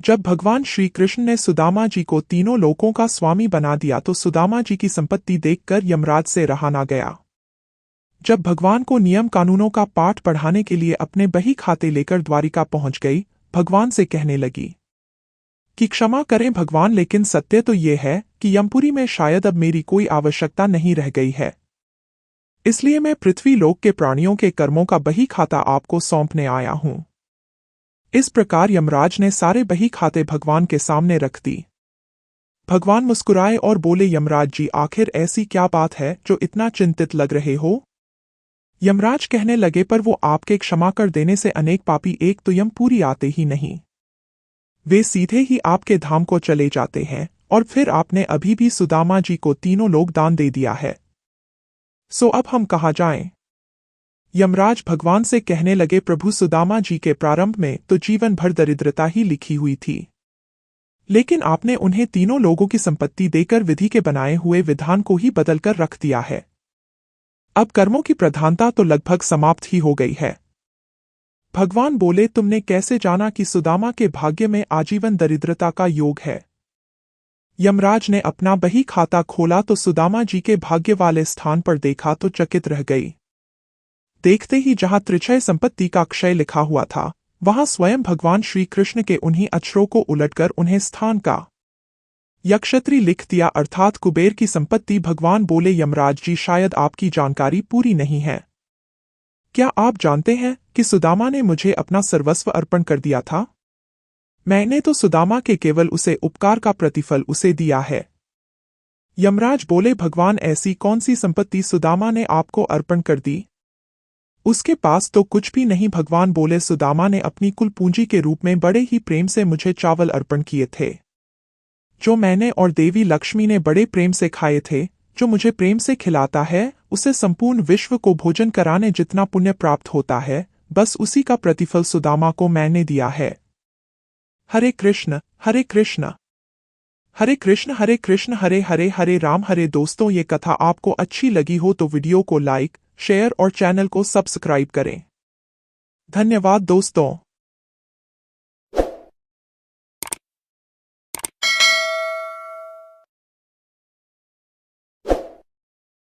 जब भगवान श्री कृष्ण ने सुदामा जी को तीनों लोकों का स्वामी बना दिया तो सुदामा जी की संपत्ति देखकर यमराज से रहा ना गया। जब भगवान को नियम कानूनों का पाठ पढ़ाने के लिए अपने बही खाते लेकर द्वारिका पहुंच गई, भगवान से कहने लगी कि क्षमा करें भगवान, लेकिन सत्य तो ये है कि यमपुरी में शायद अब मेरी कोई आवश्यकता नहीं रह गई है, इसलिए मैं पृथ्वी लोक के प्राणियों के कर्मों का बही खाता आपको सौंपने आया हूं। इस प्रकार यमराज ने सारे बही खाते भगवान के सामने रख दी। भगवान मुस्कुराए और बोले, यमराज जी, आखिर ऐसी क्या बात है जो इतना चिंतित लग रहे हो? यमराज कहने लगे, पर वो आपके क्षमा कर देने से अनेक पापी एक तो यमपुरी आते ही नहीं, वे सीधे ही आपके धाम को चले जाते हैं, और फिर आपने अभी भी सुदामा जी को तीनों लोक दान दे दिया है, सो अब हम कहाँ जाएं? यमराज भगवान से कहने लगे, प्रभु, सुदामा जी के प्रारंभ में तो जीवन भर दरिद्रता ही लिखी हुई थी, लेकिन आपने उन्हें तीनों लोगों की संपत्ति देकर विधि के बनाए हुए विधान को ही बदलकर रख दिया है। अब कर्मों की प्रधानता तो लगभग समाप्त ही हो गई है। भगवान बोले, तुमने कैसे जाना कि सुदामा के भाग्य में आजीवन दरिद्रता का योग है? यमराज ने अपना बही खाता खोला तो सुदामा जी के भाग्य वाले स्थान पर देखा तो चकित रह गई। देखते ही जहां त्रिक्षय संपत्ति का क्षय लिखा हुआ था, वहां स्वयं भगवान श्री कृष्ण के उन्हीं अक्षरों को उलटकर उन्हें स्थान का यक्षत्री लिख दिया, अर्थात कुबेर की संपत्ति। भगवान बोले, यमराज जी, शायद आपकी जानकारी पूरी नहीं है। क्या आप जानते हैं कि सुदामा ने मुझे अपना सर्वस्व अर्पण कर दिया था? मैंने तो सुदामा के केवल उसे उपकार का प्रतिफल उसे दिया है। यमराज बोले, भगवान, ऐसी कौन सी संपत्ति सुदामा ने आपको अर्पण कर दी? उसके पास तो कुछ भी नहीं। भगवान बोले, सुदामा ने अपनी कुल पूंजी के रूप में बड़े ही प्रेम से मुझे चावल अर्पण किए थे, जो मैंने और देवी लक्ष्मी ने बड़े प्रेम से खाए थे। जो मुझे प्रेम से खिलाता है, उसे संपूर्ण विश्व को भोजन कराने जितना पुण्य प्राप्त होता है, बस उसी का प्रतिफल सुदामा को मैंने दिया है। हरे कृष्ण हरे कृष्ण हरे कृष्ण हरे कृष्ण हरे हरे हरे राम। हरे दोस्तों, ये कथा आपको अच्छी लगी हो तो वीडियो को लाइक, शेयर और चैनल को सब्सक्राइब करें। धन्यवाद दोस्तों।